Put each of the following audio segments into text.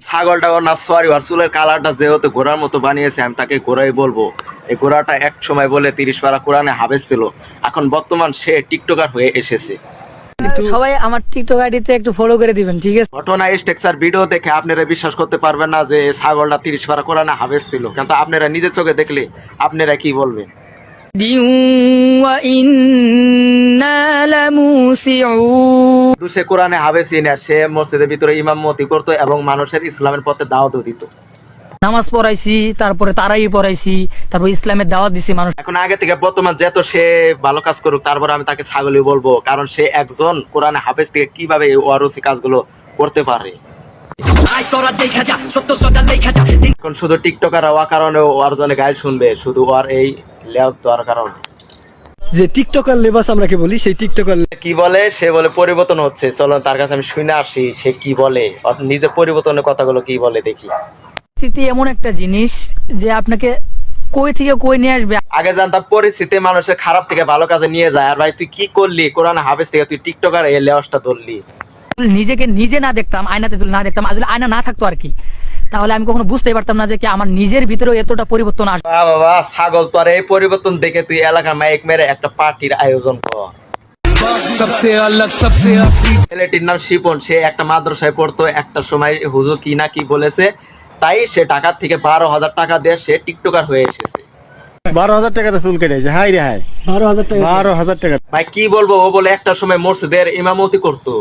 ছাগলটা ওর না সরি ওর চুলের কালারটা যেহেতু ঘোড়ার মতো বানিয়েছে, আমি তাকে ঘোড়াই বলবো। এই ঘোড়াটা এক সময় বলে 30 পারা কোরআনে হাফেজ ছিল, এখন বর্তমান সে টিকটকার হয়ে এসেছে। সবাই আমার টিকটক আইডিতে একটু ফলো করে দিবেন, ঠিক আছে? ঘটনা স্ট্রাকচার ভিডিও দেখে আপনারা বিশ্বাস করতে পারবেন না যে ছাগলটা 30 পারা কোরআনে হাফেজ ছিল, কিন্তু আপনারা নিজের চোখে দেখলে আপনারা কি বলবেন? সে কোরআনে হাফেজ না, সে মসজিদের ভিতরে ইমামতি করতো এবং মানুষের ইসলামের পথে দাওয়াত দিত। নামাজ পড়াইছি, তারপরে তারাই পড়াইছি, তারপর ইসলামের দাওয়াত দিছি মানুষ। এখন আগে থেকে বর্তমান যেত সে ভালো কাজ করুক, তারপর আমি তাকে ছাগলই বলবো, কারণ সে একজন কোরআনে হাফেজ থেকে কিভাবে এই ওয়ারসি কাজগুলো করতে পারে। এখন শুধু টিকটকার হওয়ার কারণে ওর জন্য গাইড শুনবে, শুধু ওর এই লেজ দেওয়ার কারণে। যে টিকটকার লেবাস আমরা কি বলি, সেই টিকটকার কি বলে, সে বলে পরিবর্তন হচ্ছে। চলো তার কাছে আমি শুনে আসি সে কি বলে, নিজের পরিবর্তনের কথাগুলো কি বলে দেখি। পরিস্থিতি এমন একটা জিনিস যে আপনাকে কই থেকে কই নিয়ে আসবে। আগে জানতাম পরিস্থিতি মানুষের খারাপ থেকে ভালো কাজে নিয়ে যায়, আর ভাই তুই কি করলি কোরআন হাফেজ থেকে তুই টিকটকার এই লেওয়াসটা ধরলি। নিজেকে নিজে না দেখতাম, আয়নাতে না দেখতাম, আসলে আয়না না থাকতো আর কি, তাহলে আমি কখনো বুঝতেই পারতাম না যে কি আমার নিজের ভিতরেও এতটা পরিবর্তন আসবে। বাবা ছাগল, তোর এই পরিবর্তন দেখে তুই এলাকা মাইক মেরে একটা পার্টির আয়োজন কর। ছেলেটির নাম শিপন, সে একটা মাদ্রাসায় পড়তো। একটা সময় হুজুর কি না কি বলেছে, তাই সে ঢাকা থেকে 12,000 টাকা দিয়ে সে টিকটকার হয়ে এসেছে। 12,000 টাকাতে চুল কেটেছে, হাই রে হাই। 12,000 টাকা ভাই কি বলবো, ও বলে একটা সময় মসজিদের ইমামতি করতো।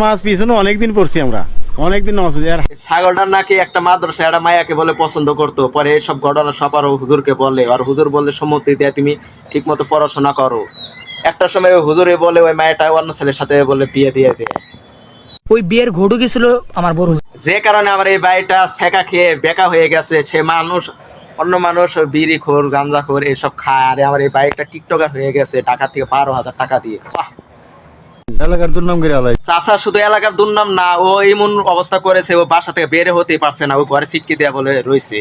মাস পিছনে অনেকদিন পড়ছি আমরা, অনেকদিন নামাজ পড়ছি। আর ছাগলটার নাকি একটা মাদ্রাসা একটা মায়াকে বলে পছন্দ করতো, পরে এইসব ঘটনা সব আরো হুজুরকে বলে, আর হুজুর বললে সম্মতি দেয় তুমি ঠিক মতো পড়াশোনা করো। একটা সময় ওই হুজুরে বলে ওই মায়াটা অন্য ছেলের সাথে বলে বিয়ে দিয়ে দেয়। ওই বিয়ের ঘটু গেছিল আমার বড়, যে কারণে আমার এই ভাইটা ছেঁকা খেয়ে বেকা হয়ে গেছে। সে মানুষ, অন্য মানুষ বিড়ি খোর গাঁজা খোর এসব খায়, আর আমার এই বাইকটা টিকটকার হয়ে গেছে ঢাকা থেকে 12,000 টাকা দিয়ে। এলাকার দুর্নাম করে আলাই। চাচা শুধু এলাকার দুর্নাম না, ও এমন অবস্থা করেছে ও বাসা থেকে বের হতেই পারছে না, ও ঘরে সিটকে দেয়া বলে রয়েছে।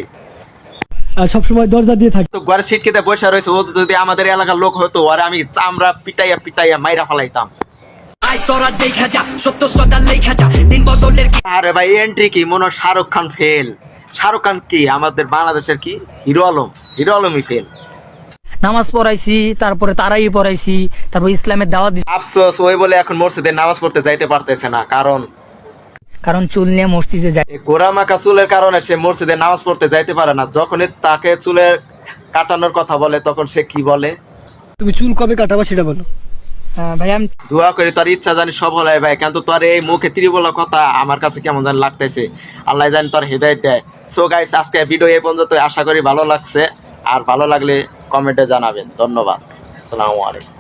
আর সবসময় দরজা দিয়ে থাকে, তো ঘরে সিটকে দেয়া বসে রয়েছে। ও যদি আমাদের এলাকার লোক হতো, আর আমি চামড়া পিটাইয়া পিটাইয়া মাইরা ফেলাইতাম। আরে ভাই এন্ট্রি কি মনে হয় শাহরুখ খান ফেল। শাহরুখ খান কি আমাদের বাংলাদেশের কি হিরো আলম, হিরো আলমই ফেল। নামাজ পড়াইছি, তারপরে তারাই পড়াইছি, তারপর ইসলামের দাওয়াত দিছি। আফসোস ওই বলে এখন মসজিদে নামাজ পড়তে যাইতে পারতেছে না, কারণ চুল নিয়ে মসজিদে যায়। গোড়া মাখা চুলের কারণে সে মসজিদে নামাজ পড়তে যাইতে পারে না। যখনই তাকে চুলের কাটানোর কথা বলে তখন সে কি বলে, তুমি চুল কবে কাটাবা সেটা বলো। ভাই আমি দোয়া করি তোর ইচ্ছা জানি সব হলে ভাই, কিন্তু তোর এই মুখে ত্রিবলা কথা আমার কাছে কেমন জানি লাগতেছে। আল্লাহ জানি তোর হেদায়েত দেয়। সো গাইস আজকে ভিডিও এই পর্যন্ত, আশা করি ভালো লাগছে, আর ভালো লাগলে কমেন্টে জানাবেন। ধন্যবাদ, আসসালামু আলাইকুম।